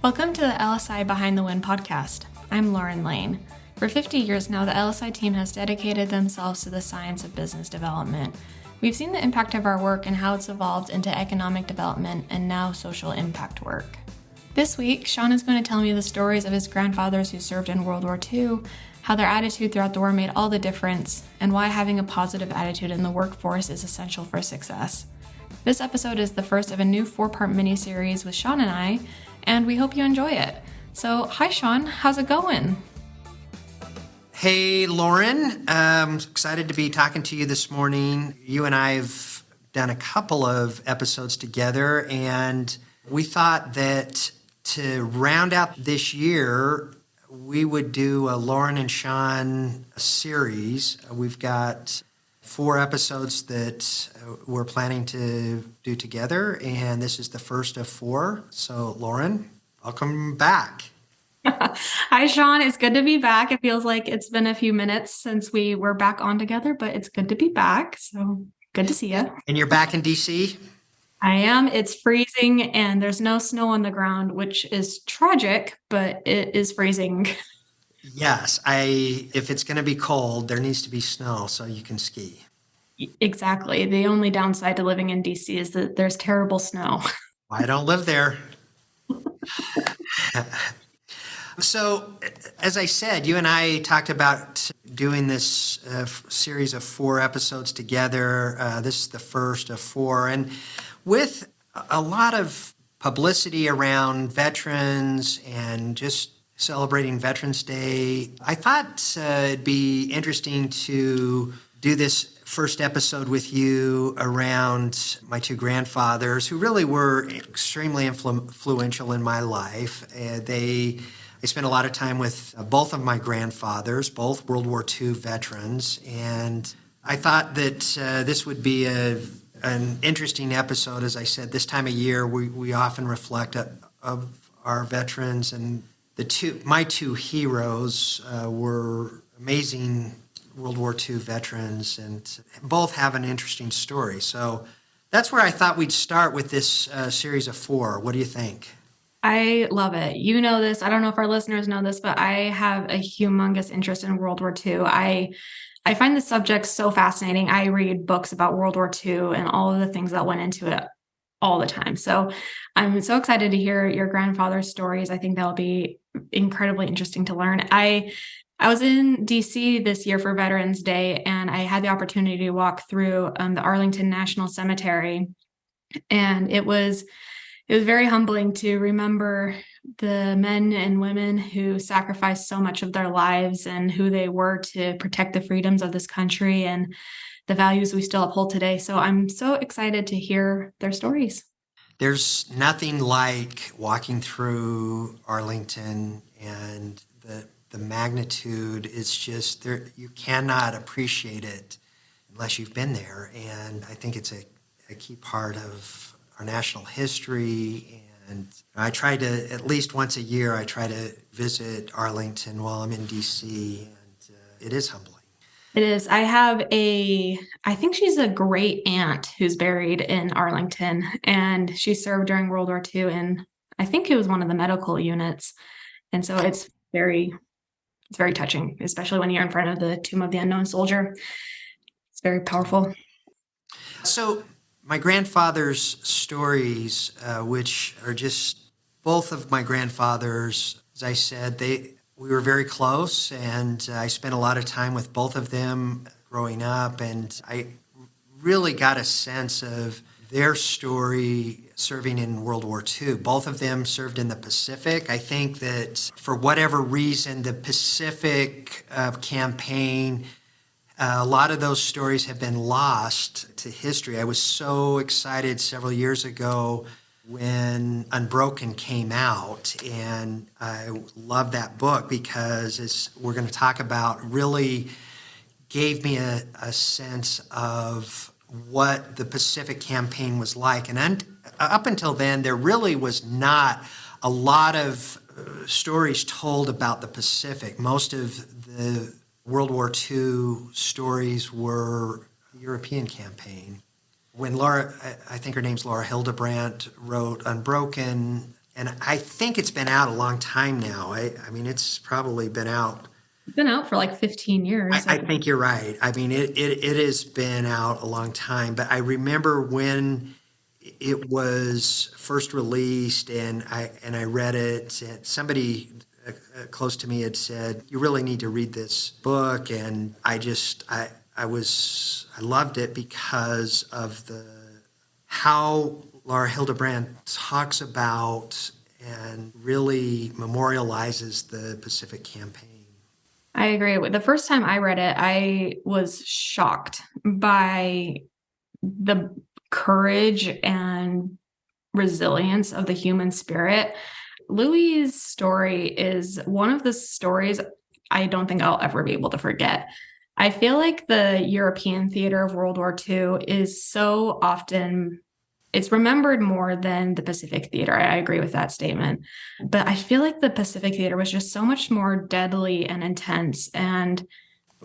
Welcome to the LSI Behind the Wind podcast. I'm Lauren Lane. For 50 years now, the LSI team has dedicated themselves to the science of business development. We've seen the impact of our work and how it's evolved into economic development and now social impact work. This week, Sean is going to tell me the stories of his grandfathers who served in World War II, how their attitude throughout the war made all the difference, and why having a positive attitude in the workforce is essential for success. This episode is the first of a new 4-part miniseries with Sean and I, and we hope you enjoy it. So, hi Sean, how's it going? Hey Lauren, I'm excited to be talking to you this morning. You and I have done a couple of episodes together, and we thought that to round out this year, we would do a Lauren and Sean series. We've got 4 episodes that we're planning to do together, and this is the first of 4. So, Lauren, welcome back. Hi, Sean. It's good to be back. It feels like it's been a few minutes since we were back on together, but it's good to be back. So, good to see you. And you're back in D.C.? I am. It's freezing, and there's no snow on the ground, which is tragic, but it is freezing. Yes, if it's going to be cold, there needs to be snow so you can ski. Exactly. The only downside to living in DC is that there's terrible snow. I don't live there. So, as I said, you and I talked about doing this series of 4 episodes together. This is the first of 4. And with a lot of publicity around veterans and just celebrating Veterans Day, I thought it'd be interesting to do this first episode with you around my 2 grandfathers, who really were extremely influential in my life. I spent a lot of time with both of my grandfathers, both World War II veterans, and I thought that this would be an interesting episode. As I said, this time of year, we often reflect of our veterans, and my two heroes were amazing World War II veterans, and both have an interesting story. So that's where I thought we'd start with this series of 4. What do you think? I love it. You know this. I don't know if our listeners know this, but I have a humongous interest in World War II. I find the subject so fascinating. I read books about World War II and all of the things that went into it all the time. So I'm so excited to hear your grandfather's stories. I think that'll be incredibly interesting to learn. I was in DC this year for Veterans Day, and I had the opportunity to walk through the Arlington National Cemetery, and it was very humbling to remember the men and women who sacrificed so much of their lives and who they were to protect the freedoms of this country and the values we still uphold today. So I'm so excited to hear their stories. There's nothing like walking through Arlington, and the magnitude is just there. You cannot appreciate it unless you've been there. And I think it's a key part of our national history. And I try to, at least once a year, I try to visit Arlington while I'm in DC, and it is humbling. It is. I think she's a great aunt who's buried in Arlington, and she served during World War II, and I think it was one of the medical units. And so it's very touching, especially when you're in front of the Tomb of the Unknown Soldier. It's very powerful. So my grandfather's stories, which are just both of my grandfathers, as I said, we were very close, and I spent a lot of time with both of them growing up, and I really got a sense of their story serving in World War II. Both of them served in the Pacific. I think that for whatever reason, the Pacific campaign, a lot of those stories have been lost to history. I was so excited several years ago when Unbroken came out, and I love that book because, as we're going to talk about, really gave me a sense of what the Pacific campaign was like. And up until then, there really was not a lot of stories told about the Pacific. Most of the World War II stories were the European campaign. When Laura, I think her name's Laura Hildebrandt, wrote Unbroken, And I think it's been out a long time now. I mean, it's probably been out. It's been out for like 15 years. I think you're right. I mean, it has been out a long time, but I remember when it was first released and I read it. And somebody close to me had said, "You really need to read this book," and I loved it because of the how Laura Hildebrand talks about and really memorializes the Pacific Campaign. I agree. The first time I read it, I was shocked by the courage and resilience of the human spirit. Louis's story is one of the stories I don't think I'll ever be able to forget. I feel like the European theater of World War II is so often it's remembered more than the Pacific theater. I agree with that statement. But I feel like the Pacific theater was just so much more deadly and intense and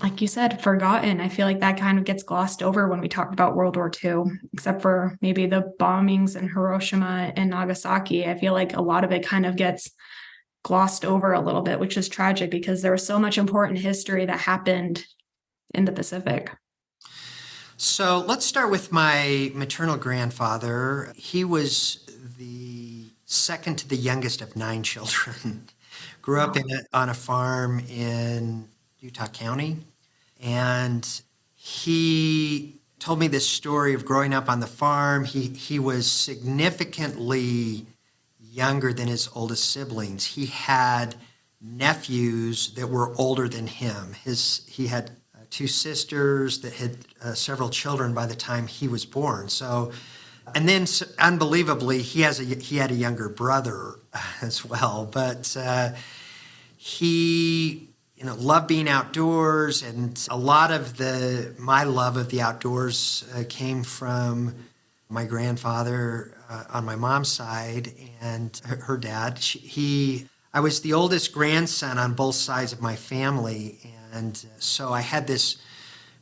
like you said, forgotten. I feel like that kind of gets glossed over when we talk about World War II, except for maybe the bombings in Hiroshima and Nagasaki. I feel like a lot of it kind of gets glossed over a little bit, which is tragic because there was so much important history that happened in the Pacific. So let's start with my maternal grandfather. He was the second to the youngest of 9 children. Grew up on a farm in Utah County. And he told me this story of growing up on the farm. He was significantly younger than his oldest siblings. He had nephews that were older than him. He had 2 sisters that had several children by the time he was born. So, and then unbelievably, he had a younger brother as well. But he loved being outdoors, and a lot of my love of the outdoors came from my grandfather on my mom's side and her dad. I was the oldest grandson on both sides of my family, and so I had this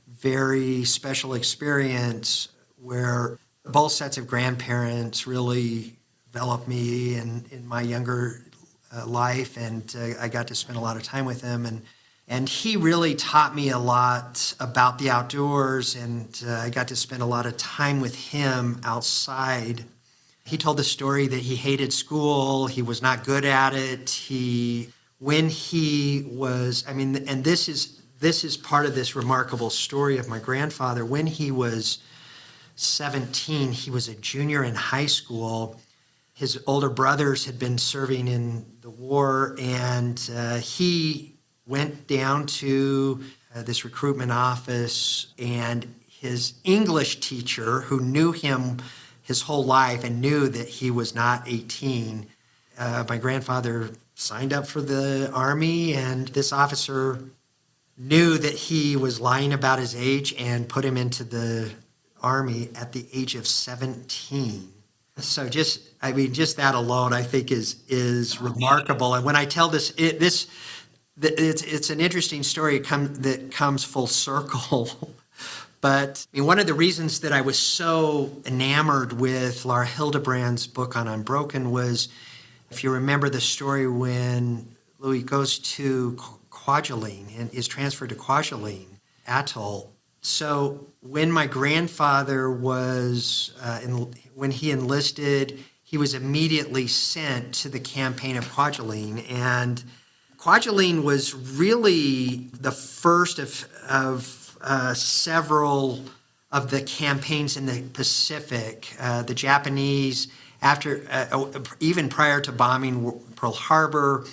very special experience where both sets of grandparents really developed me in my younger life, and I got to spend a lot of time with him, and he really taught me a lot about the outdoors, and I got to spend a lot of time with him outside. He told the story that he hated school, he was not good at it. And this is part of this remarkable story of my grandfather. When he was 17, he was a junior in high school. His older brothers had been serving in the war, and he went down to this recruitment office, and his English teacher, who knew him his whole life and knew that he was not 18, my grandfather signed up for the Army, and this officer knew that he was lying about his age and put him into the Army at the age of 17. So just that alone, I think is remarkable. And when I tell this, it's an interesting story that comes full circle. But one of the reasons that I was so enamored with Laura Hildebrand's book on Unbroken was, if you remember the story when Louis goes to Kwajalein and is transferred to Kwajalein Atoll. So when my grandfather when he enlisted, he was immediately sent to the campaign of Kwajalein, and Kwajalein was really the first of several of the campaigns in the Pacific. The Japanese, even prior to bombing Pearl Harbor,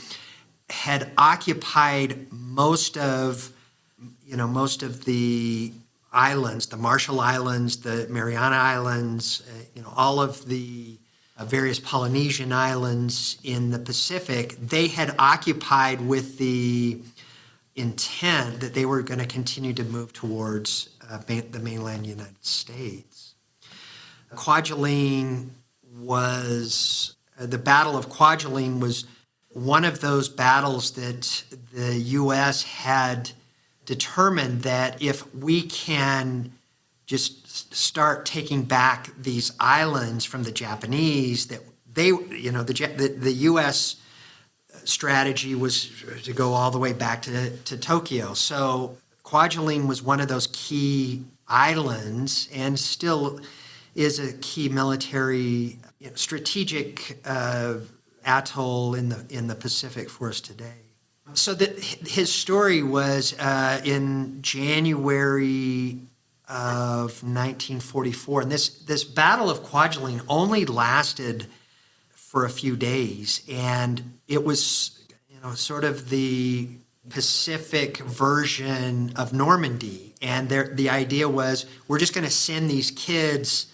had occupied most of the islands, the Marshall Islands, the Mariana Islands, all of the various Polynesian islands in the Pacific. They had occupied with the intent that they were going to continue to move towards the mainland United States. The Battle of Kwajalein was one of those battles that the U.S. had determined that if we can just start taking back these islands from the Japanese, the U.S. strategy was to go all the way back to Tokyo. So Kwajalein was one of those key islands and still is a key military strategic atoll in the Pacific for us today. So his story was in January of 1944, and this Battle of Kwajalein only lasted for a few days, and it was sort of the Pacific version of Normandy. And the idea was we're just going to send these kids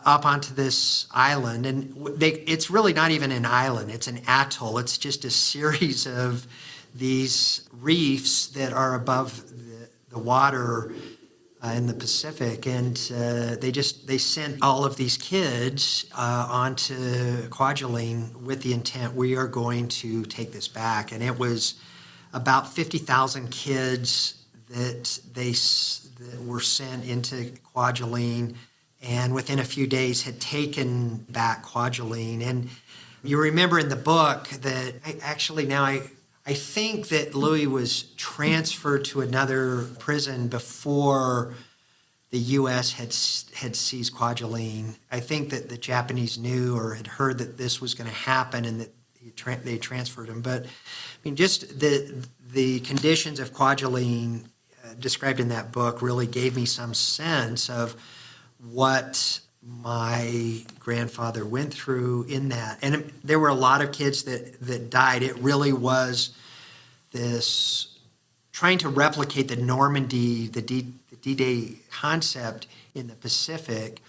up onto this island, and it's really not even an island, it's an atoll. It's just a series of these reefs that are above the water in the Pacific, and they sent all of these kids onto Kwajalein with the intent, we are going to take this back. And it was about 50,000 kids that were sent into Kwajalein, and within a few days had taken back Kwajalein. And you remember in the book that I think that Louis was transferred to another prison before the U.S. had seized Kwajalein. I think that the Japanese knew or had heard that this was going to happen, and that they transferred him. But I mean, just the conditions of Kwajalein described in that book really gave me some sense of what my grandfather went through in that. And there were a lot of kids that died. It really was this trying to replicate the Normandy, the D-Day concept in the Pacific.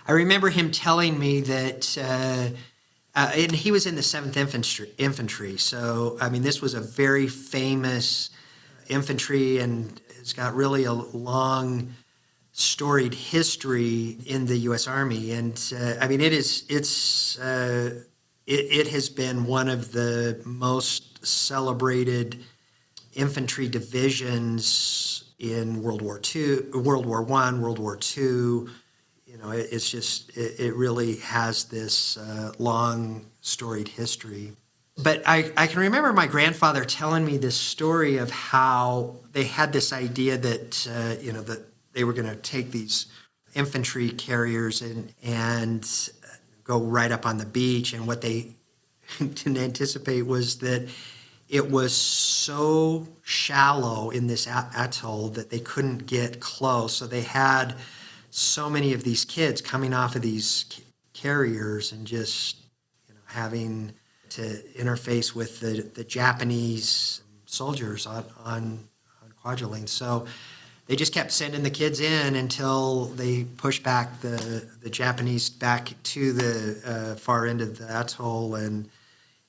I remember him telling me that, and he was in the 7th Infantry. So, I mean, this was a very famous infantry, and it's got really a long storied history in the U.S. Army. And I mean, it has been one of the most celebrated infantry divisions in World War II, World War I, World War II. It really has this long storied history. But I can remember my grandfather telling me this story of how they had this idea that that they were going to take these infantry carriers and go right up on the beach. And what they didn't anticipate was that it was so shallow in this atoll that they couldn't get close. So they had so many of these kids coming off of these carriers and just having to interface with the Japanese soldiers on Kwajalein. So they just kept sending the kids in until they pushed back the Japanese back to the far end of the atoll, and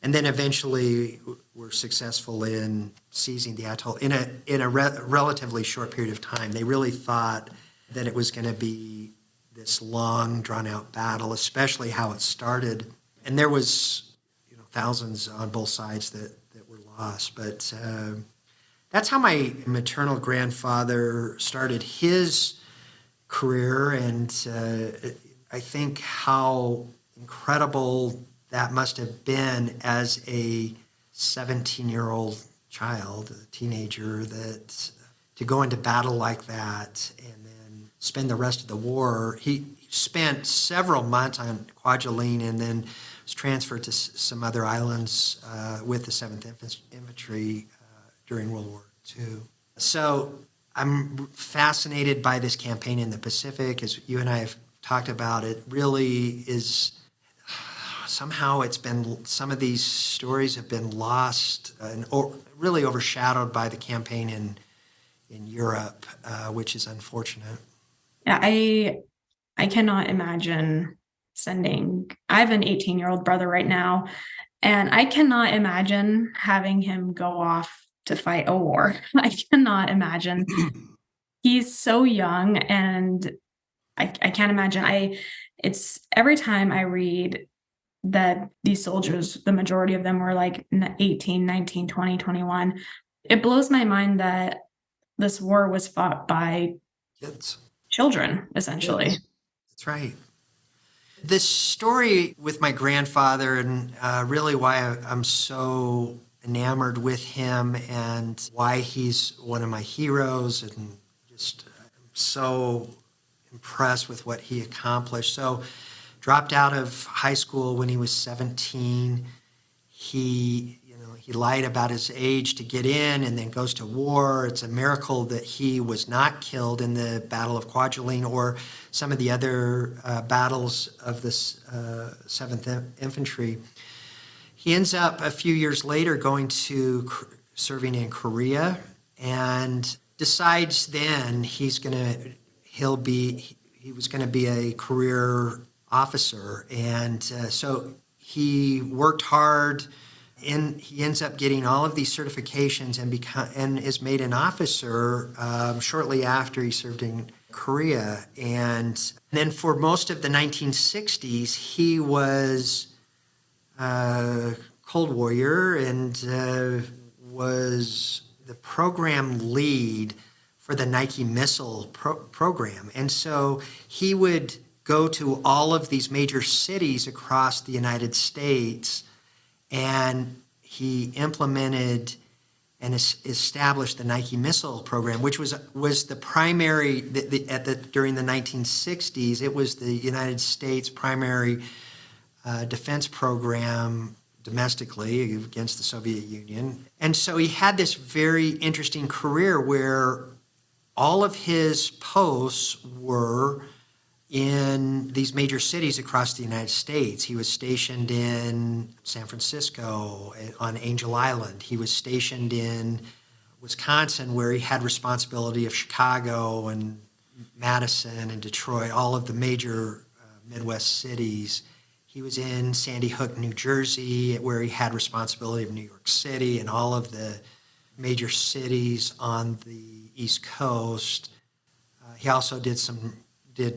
then eventually were successful in seizing the atoll in a relatively short period of time. They really thought that it was going to be this long, drawn-out battle, especially how it started. And there was thousands on both sides that were lost, but that's how my maternal grandfather started his career, and I think how incredible that must have been as a 17-year-old child, a teenager, that to go into battle like that and then spend the rest of the war. He spent several months on Kwajalein and then was transferred to some other islands with the 7th Infantry during World War II. So I'm fascinated by this campaign in the Pacific. As you and I have talked about, it really is, somehow some of these stories have been lost and really overshadowed by the campaign in Europe, which is unfortunate. Yeah, I cannot imagine I have an 18-year-old brother right now, and I cannot imagine having him go off to fight a war. I cannot imagine. He's so young, and I can't imagine. It's every time I read that these soldiers, the majority of them were like 18, 19, 20, 21, it blows my mind that this war was fought by Kids. children, essentially. Kids. That's right. This story with my grandfather, and really why I'm so enamored with him and why he's one of my heroes, and just so impressed with what he accomplished. So, dropped out of high school when he was 17. He lied about his age to get in and then goes to war. It's a miracle that he was not killed in the Battle of Kwajalein or some of the other battles of the 7th Infantry. He ends up a few years later going to serving in Korea and decides then he was going to be a career officer. And so he worked hard. And he ends up getting all of these certifications and is made an officer shortly after he served in Korea. And then for most of the 1960s, he was a Cold Warrior and was the program lead for the Nike missile program. And so he would go to all of these major cities across the United States, and he implemented and established the Nike missile program, which was the primary during the 1960s. It was the United States' primary defense program domestically against the Soviet Union. And so he had this very interesting career where all of his posts were in these major cities across the United States. He was stationed in San Francisco, on Angel Island. He was stationed in Wisconsin, where he had responsibility of Chicago and Madison and Detroit, all of the major Midwest cities. He was in Sandy Hook, New Jersey, where he had responsibility of New York City and all of the major cities on the East Coast. He also did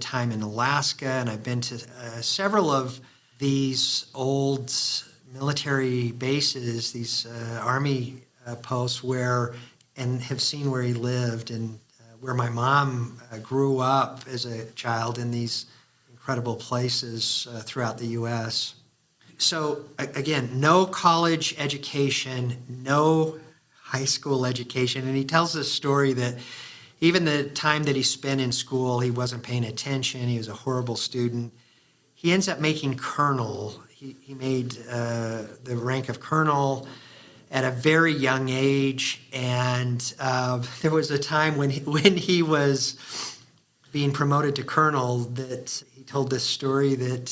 time in Alaska, and I've been to several of these old military bases, these army posts and have seen where he lived and where my mom grew up as a child in these incredible places throughout the U.S. So again, no college education, no high school education, and he tells this story that even the time that he spent in school, he wasn't paying attention. He was a horrible student. He ends up making colonel. He made the rank of colonel at a very young age. And there was a time when he was being promoted to colonel that he told this story that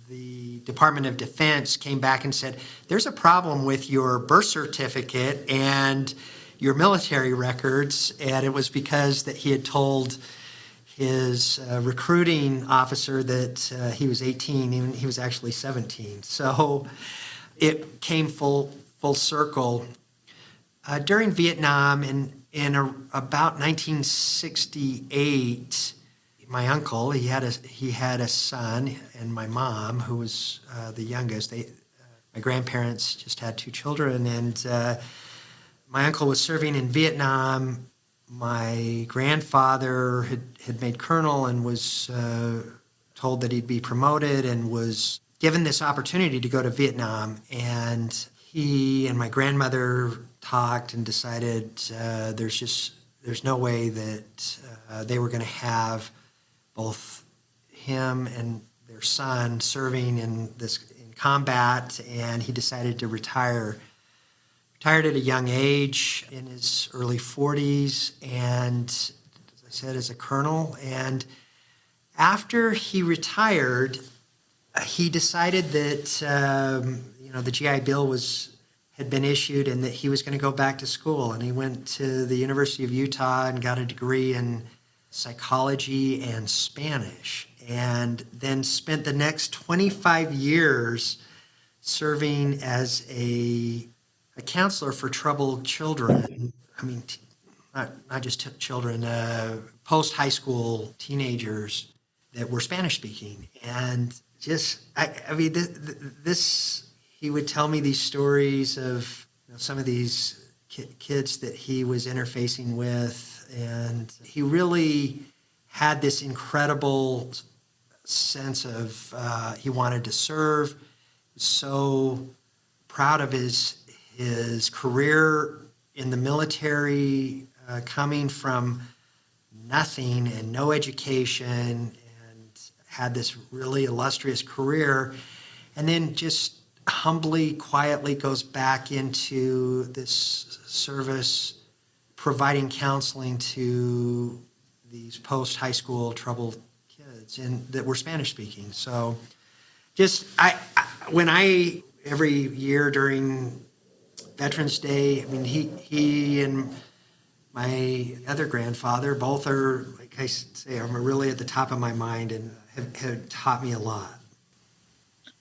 the Department of Defense came back and said, "There's a problem with your birth certificate and your military records," and it was because that he had told his recruiting officer that he was 18 and he was actually 17. So it came full circle. During Vietnam in about 1968, my uncle, he had a son, and my mom, who was the youngest. My grandparents just had 2 children, and my uncle was serving in Vietnam. My grandfather had made colonel and was told that he'd be promoted and was given this opportunity to go to Vietnam. And he and my grandmother talked and decided there's no way that they were going to have both him and their son serving in combat, and he decided to retire. Retired at a young age in his early 40s, and as I said, as a colonel. And after he retired, he decided that the GI Bill had been issued and that he was going to go back to school. And he went to the University of Utah and got a degree in psychology and Spanish, and then spent the next 25 years serving as a counselor for troubled children. I mean, not just children, post-high school teenagers that were Spanish speaking. And just, he would tell me these stories of some of these kids that he was interfacing with. And he really had this incredible sense of he wanted to serve. So proud of his career in the military, coming from nothing and no education, and had this really illustrious career, and then just humbly, quietly goes back into this service, providing counseling to these post-high school troubled kids and that were Spanish speaking. So just when I every year during Veterans Day, I mean, he and my other grandfather both are, like I say, are really at the top of my mind and have taught me a lot.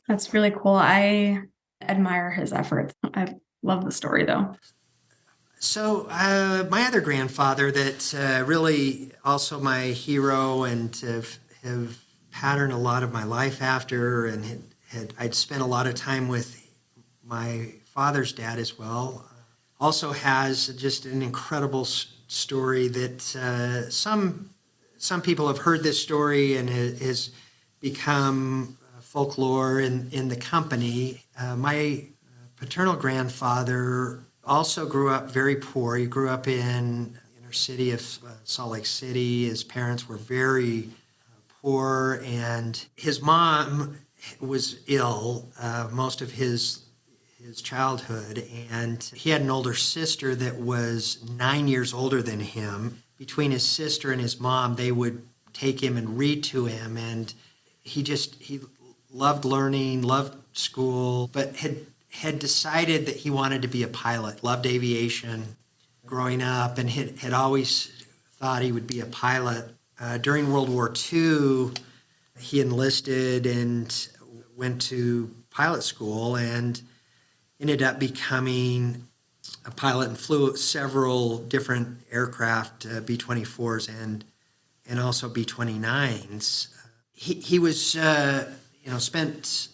That's really cool. I admire his efforts. I love the story though. So my other grandfather that really also my hero and have patterned a lot of my life after, and I'd spent a lot of time with my father's dad as well, also has just an incredible story that some people have heard this story and has become folklore in the company. My paternal grandfather also grew up very poor. He grew up in the inner city of Salt Lake City. His parents were very poor, and his mom was ill most of his childhood, and he had an older sister that was 9 years older than him. Between his sister and his mom, they would take him and read to him, and he loved learning, loved school, but had decided that he wanted to be a pilot, loved aviation growing up, and had always thought he would be a pilot. During World War II, he enlisted and went to pilot school and ended up becoming a pilot and flew several different aircraft, B-24s and also B-29s. He was, spent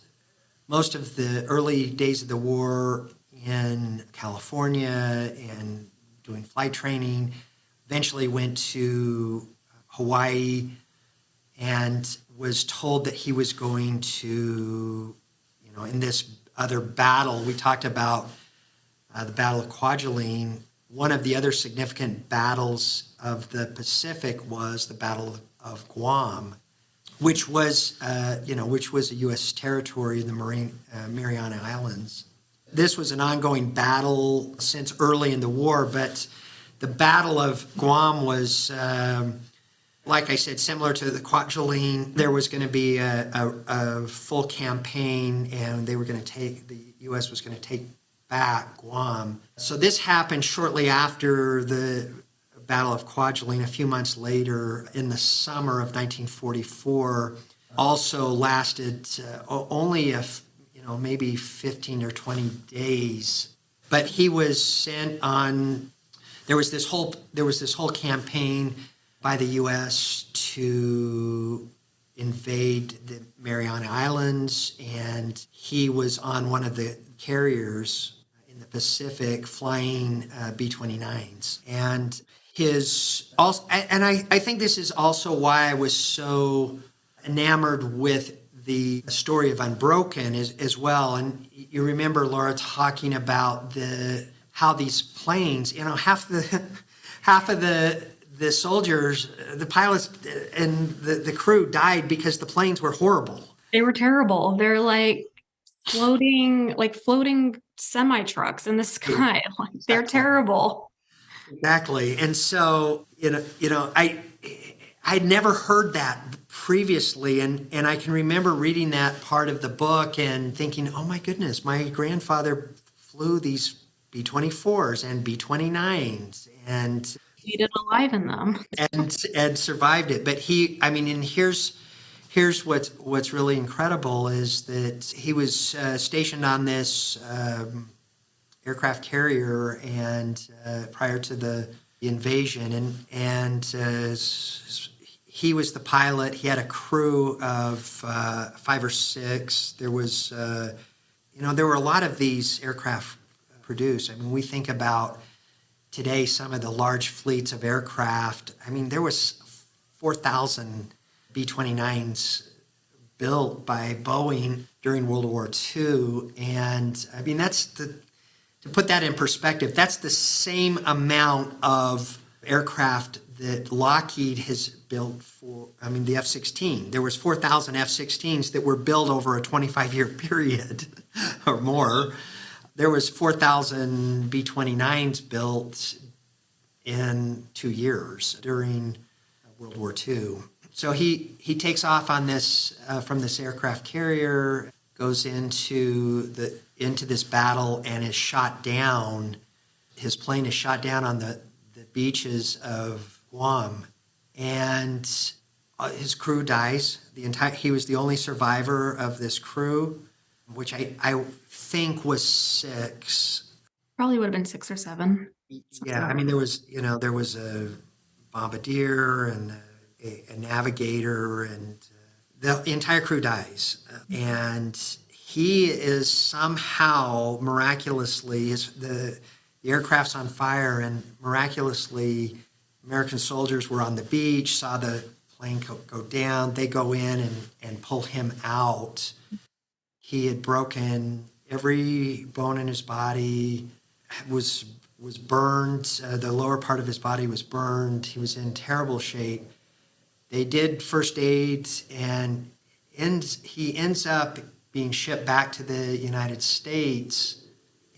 most of the early days of the war in California and doing flight training, eventually went to Hawaii and was told that he was going to, in this other battle, we talked about the Battle of Kwajalein. One of the other significant battles of the Pacific was the Battle of Guam, which was a U.S. territory in the Mariana Islands. This was an ongoing battle since early in the war, but the Battle of Guam was, like I said, similar to the Kwajalein. There was going to be a full campaign, and the U.S. was going to take back Guam. So this happened shortly after the Battle of Kwajalein, a few months later in the summer of 1944. Also lasted only maybe 15 or 20 days. But he was sent on. There was this whole campaign by the U.S. to invade the Mariana Islands, and he was on one of the carriers in the Pacific flying B-29s. And I think this is also why I was so enamored with the story of Unbroken as well. And you remember Laura talking about how these planes, half of the soldiers, the pilots and the crew died because the planes were horrible. They were terrible. They're like floating semi trucks in the sky. Like, they're terrible. Exactly. And so, I'd never heard that previously. And I can remember reading that part of the book and thinking, oh my goodness, my grandfather flew these B-24s and B-29s and Needed alive in them. and survived it. But here's what's really incredible is that he was stationed on this aircraft carrier and prior to the invasion, and he was the pilot. He had a crew of 5 or 6. There was there were a lot of these aircraft produced. I mean, we think about today some of the large fleets of aircraft. I mean, there was 4,000 B-29s built by Boeing during World War II. And I mean, to put that in perspective, that's the same amount of aircraft that Lockheed has built for, I mean, the F-16. There was 4,000 F-16s that were built over a 25-year period or more. There was 4,000 B-29s built in 2 years during World War II. So he takes off on this from this aircraft carrier, goes into this battle, and is shot down. His plane is shot down on the beaches of Guam, and his crew dies. He was the only survivor of this crew, which I think was 6. Probably would have been 6 or 7. Yeah, I mean there was a bombardier and a navigator, and the entire crew dies. And he is somehow miraculously, the aircraft's on fire, and miraculously American soldiers were on the beach, saw the plane go down. They go in and pull him out. He had broken every bone in his body, was burned. The lower part of his body was burned. He was in terrible shape. They did first aid, and he ends up being shipped back to the United States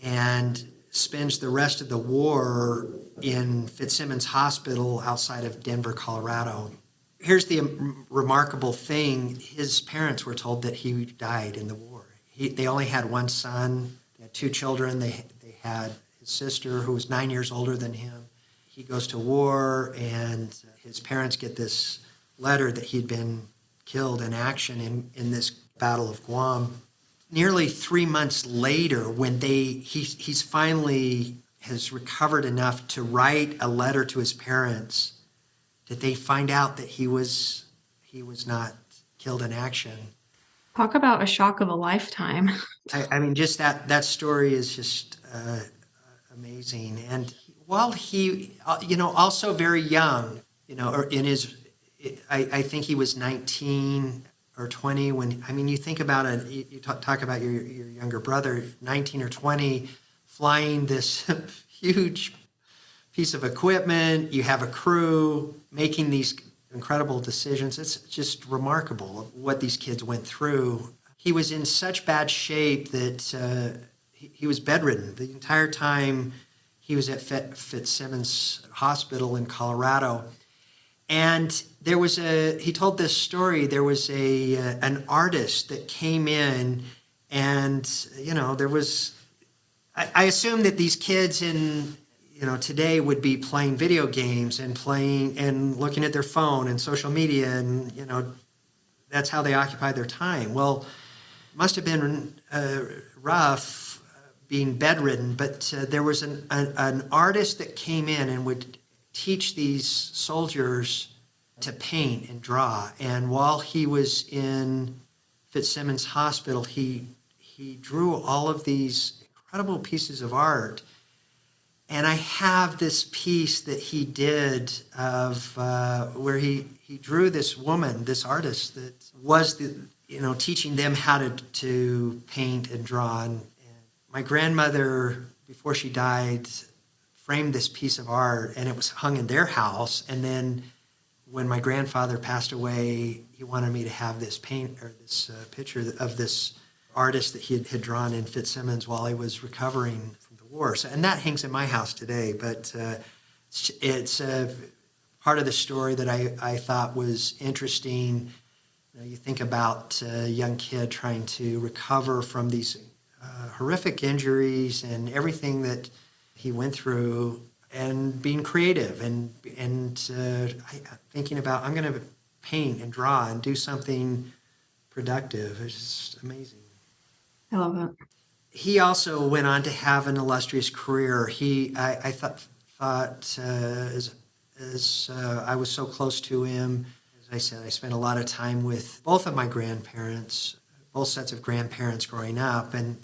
and spends the rest of the war in Fitzsimmons Hospital outside of Denver, Colorado. Here's the remarkable thing. His parents were told that he died in the war. They only had one son. They had 2 children. They had his sister, who was 9 years older than him. He goes to war, and his parents get this letter that he'd been killed in action in this Battle of Guam. Nearly 3 months later, when he's finally has recovered enough to write a letter to his parents, that they find out that he was not killed in action. Talk about a shock of a lifetime. I mean, just that story is just amazing. And while he, also very young, or in his, I think he was 19 or 20 when, I mean, you think about it, you talk about your younger brother, 19 or 20, flying this huge piece of equipment. You have a crew making these incredible decisions. It's just remarkable what these kids went through. He was in such bad shape that he was bedridden the entire time he was at Fitzsimmons Hospital in Colorado. And he told this story, there was an artist that came in, and, there was, I assume that these kids today would be playing video games and looking at their phone and social media, and, that's how they occupy their time. Well, it must have been rough being bedridden, but there was an artist that came in and would teach these soldiers to paint and draw. And while he was in Fitzsimmons Hospital, he drew all of these incredible pieces of art. And I have this piece that he did of where he drew this woman, this artist that was teaching them how to paint and draw. And my grandmother, before she died, framed this piece of art, and it was hung in their house. And then when my grandfather passed away, he wanted me to have this picture of this artist that he had drawn in Fitzsimmons while he was recovering from the war. So, and that hangs in my house today. But it's part of the story that I thought was interesting. You think about a young kid trying to recover from these horrific injuries and everything that he went through, and being creative and thinking about, I'm going to paint and draw and do something productive. It's just amazing. I love that. He also went on to have an illustrious career. I thought as I was so close to him, as I said, I spent a lot of time with both of my grandparents, both sets of grandparents growing up, and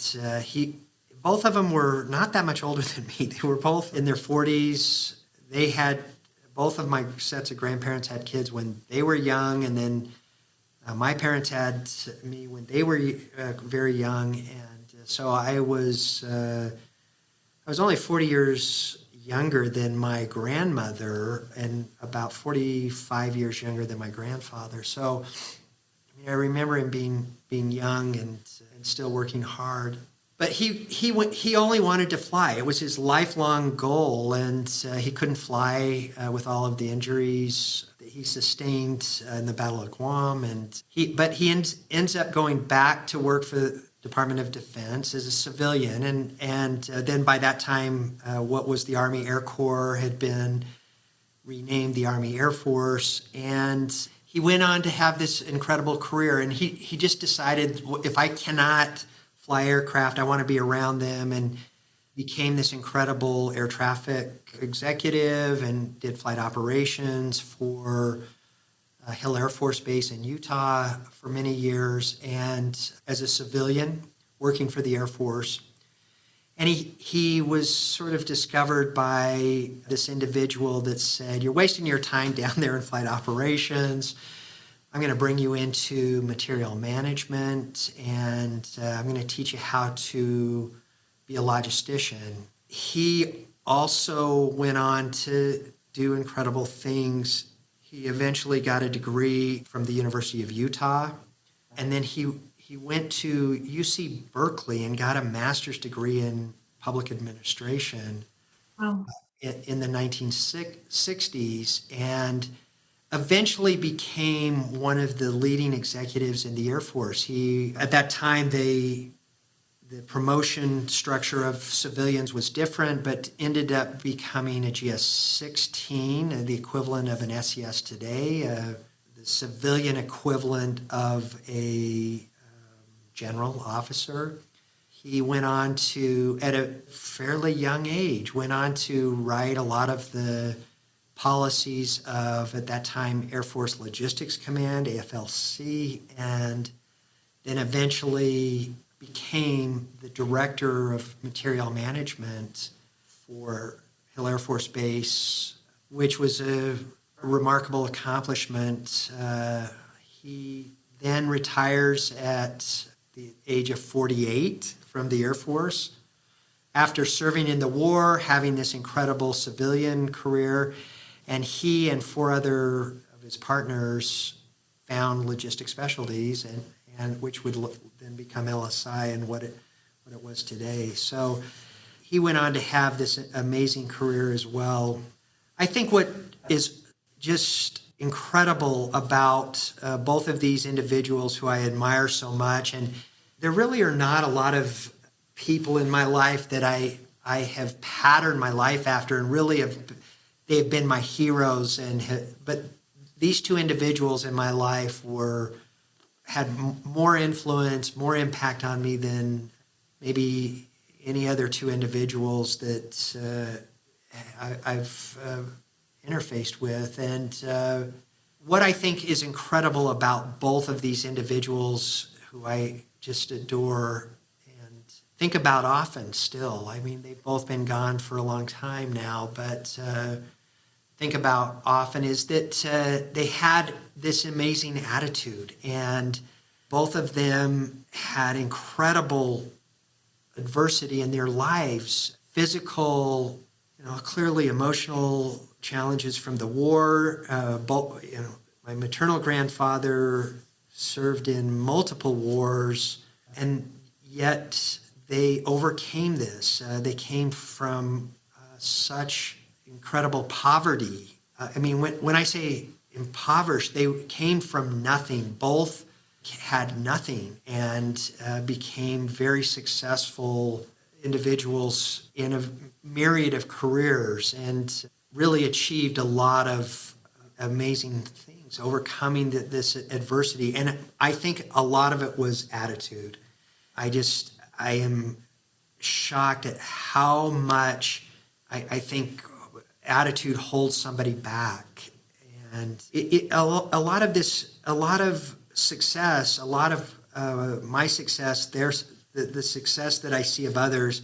both of them were not that much older than me. They were both in their 40s. Both of my sets of grandparents had kids when they were young, and then My parents had me when they were very young, and so I was only 40 years younger than my grandmother and about 45 years younger than my grandfather. So I remember him being young and still working hard. But he only wanted to fly. It was his lifelong goal, and he couldn't fly with all of the injuries that he sustained in the Battle of Guam. But he ends up going back to work for the Department of Defense as a civilian, and then by that time, what was the Army Air Corps had been renamed the Army Air Force, and he went on to have this incredible career. And he just decided, if I cannot fly aircraft, I want to be around them, and became this incredible air traffic executive and did flight operations for Hill Air Force Base in Utah for many years, and as a civilian working for the Air Force. And he was sort of discovered by this individual that said, "You're wasting your time down there in flight operations. I'm going to bring you into material management, and I'm going to teach you how to be a logistician." He also went on to do incredible things. He eventually got a degree from the University of Utah, and then he went to UC Berkeley and got a master's degree in public administration Wow. in the 1960s, and eventually became one of the leading executives in the Air Force. At that time, the promotion structure of civilians was different, but ended up becoming a GS-16, the equivalent of an SES today, the civilian equivalent of a general officer. He went on to, at a fairly young age, went on to write a lot of the policies of, at that time, Air Force Logistics Command, AFLC, and then eventually became the director of material management for Hill Air Force Base, which was a remarkable accomplishment. He then retires at the age of 48 from the Air Force after serving in the war, having this incredible civilian career. And he and four other of his partners found Logistic Specialties, and which would then become LSI and what it was today. So he went on to have this amazing career as well. I think what is just incredible about both of these individuals who I admire so much, and there really are not a lot of people in my life that I have patterned my life after, and really they have been my heroes. But these two individuals in my life had more influence, more impact on me than maybe any other two individuals that I've interfaced with. And what I think is incredible about both of these individuals, who I just adore and think about often still. I mean, they've both been gone for a long time now, but think about often, is that they had this amazing attitude, and both of them had incredible adversity in their lives, physical, clearly emotional challenges from the war. My maternal grandfather served in multiple wars, and yet they overcame this. They came from such incredible poverty. When I say impoverished, they came from nothing. Both had nothing, and became very successful individuals in a myriad of careers, and really achieved a lot of amazing things, overcoming this adversity. And I think a lot of it was attitude. I am shocked at how much I think attitude holds somebody back. And a lot of success, a lot of my success, the success that I see of others,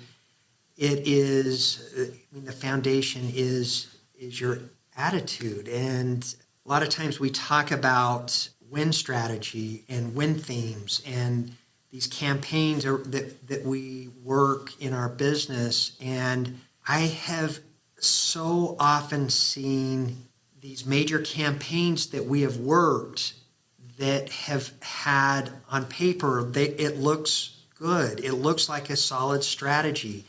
the foundation is your attitude. And a lot of times we talk about win strategy and win themes and these campaigns that we work in our business. And I have so often seen these major campaigns that we have worked that have had on paper, it looks good. It looks like a solid strategy.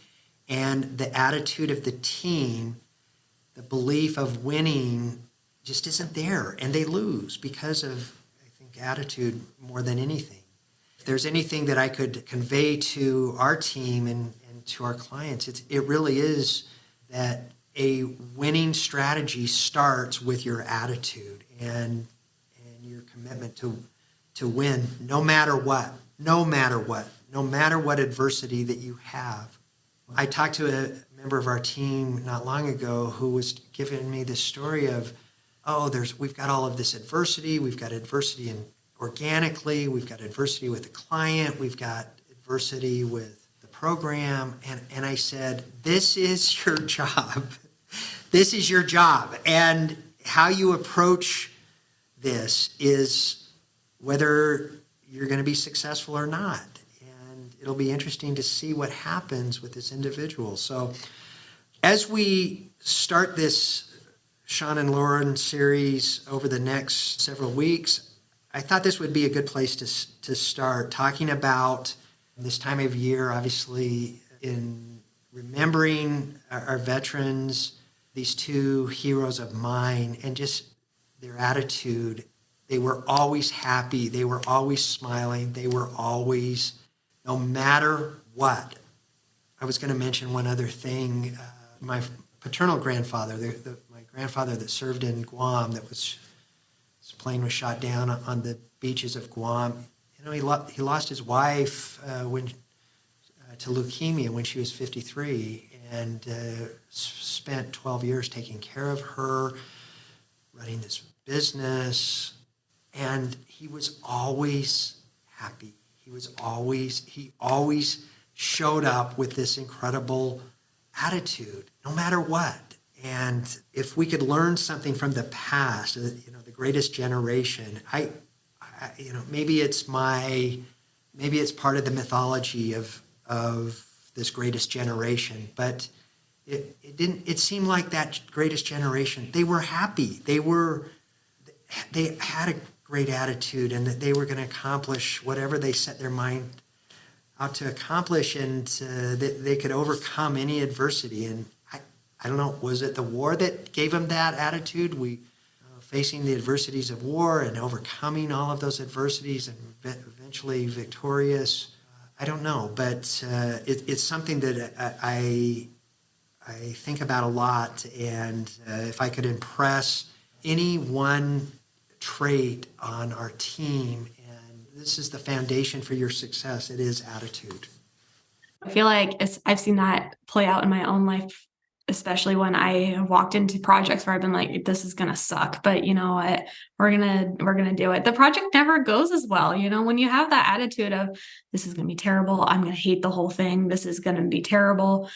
And the attitude of the team, the belief of winning just isn't there. And they lose because of, I think, attitude more than anything. If there's anything that I could convey to our team and to our clients, it really is that a winning strategy starts with your attitude and your commitment to win no matter what adversity that you have. I talked to a member of our team not long ago who was giving me this story of, we've got all of this adversity. We've got adversity organically. We've got adversity with the client. We've got adversity with the program. And I said, this is your job. This is your job. And how you approach this is whether you're going to be successful or not. And it'll be interesting to see what happens with this individual. So as we start this Sean and Lauren series over the next several weeks, I thought this would be a good place to start talking about this time of year, obviously, in remembering our veterans, these two heroes of mine, and just their attitude. They were always happy. They were always smiling. They were always, no matter what. I was going to mention one other thing. My paternal grandfather, my grandfather that served in Guam, his plane was shot down on the beaches of Guam. He lost his wife to leukemia when she was 53, and spent 12 years taking care of her, running this business, and he was always happy. He always showed up with this incredible attitude, no matter what. And if we could learn something from the past, the greatest generation, maybe it's part of the mythology of this greatest generation, but it seemed like that greatest generation, they were happy. They had a great attitude, and that they were going to accomplish whatever they set their mind out to accomplish, and that they could overcome any adversity. And I don't know, was it the war that gave them that attitude? Facing the adversities of war and overcoming all of those adversities and eventually victorious. I don't know, but it's something that I think about a lot. And if I could impress any one trait on our team, and this is the foundation for your success, it is attitude. I feel like I've seen that play out in my own life, especially when I have walked into projects where I've been like, this is going to suck, but you know what, we're going to do it. The project never goes as well. When you have that attitude of, this is going to be terrible, I'm going to hate the whole thing, this is going to be terrible,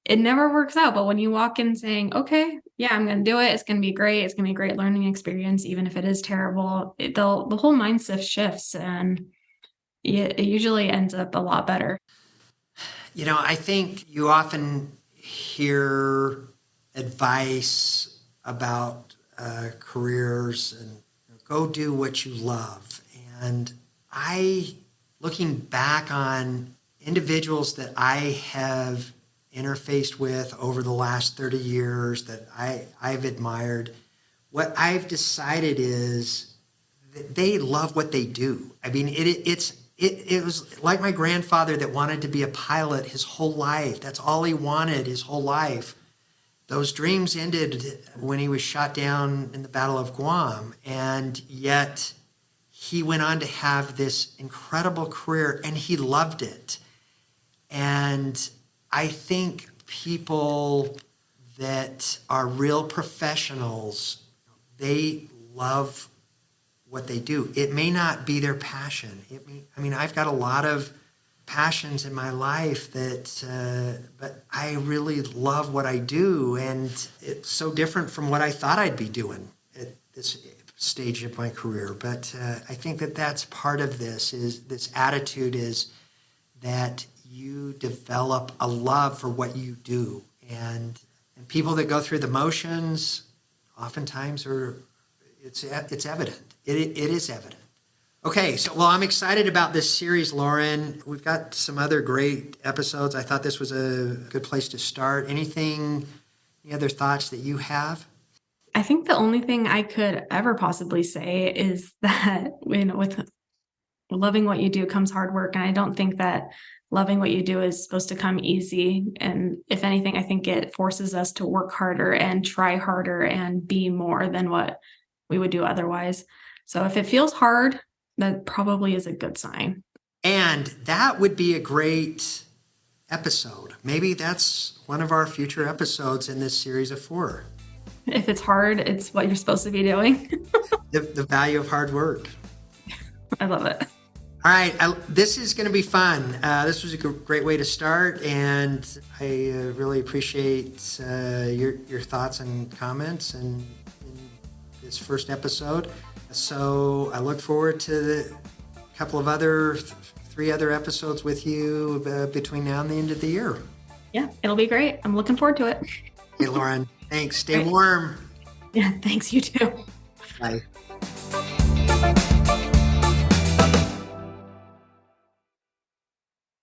it never works out. But when you walk in saying, okay, yeah, I'm going to do it, it's going to be great, it's going to be a great learning experience, even if it is terrible, the whole mindset shifts, and it usually ends up a lot better. I think you often hear advice about careers and go do what you love. And looking back on individuals that I have interfaced with over the last 30 years that I've admired, what I've decided is that they love what they do. I mean, it was like my grandfather that wanted to be a pilot his whole life. That's all he wanted his whole life. Those dreams ended when he was shot down in the Battle of Guam. And yet he went on to have this incredible career, and he loved it. And I think people that are real professionals, they love what they do. It may not be their passion. I've got a lot of passions in my life but I really love what I do, and it's so different from what I thought I'd be doing. It's stage of my career. But I think that that's part of this attitude is that you develop a love for what you do. And people that go through the motions oftentimes it's evident. It is evident. Okay, so well, I'm excited about this series, Lauren. We've got some other great episodes. I thought this was a good place to start. Any other thoughts that you have? I think the only thing I could ever possibly say is that with loving what you do comes hard work. And I don't think that loving what you do is supposed to come easy. And if anything, I think it forces us to work harder and try harder and be more than what we would do otherwise. So if it feels hard, that probably is a good sign. And that would be a great episode. Maybe that's one of our future episodes in this series of 4. If it's hard, it's what you're supposed to be doing. The value of hard work. I love it. All right, this is going to be fun. This was a great way to start, and I really appreciate your thoughts and comments in this first episode. So I look forward to a couple of 3 other episodes with you between now and the end of the year. Yeah, it'll be great. I'm looking forward to it. Hey, Lauren, thanks. Stay warm. Yeah, thanks. You too. Bye.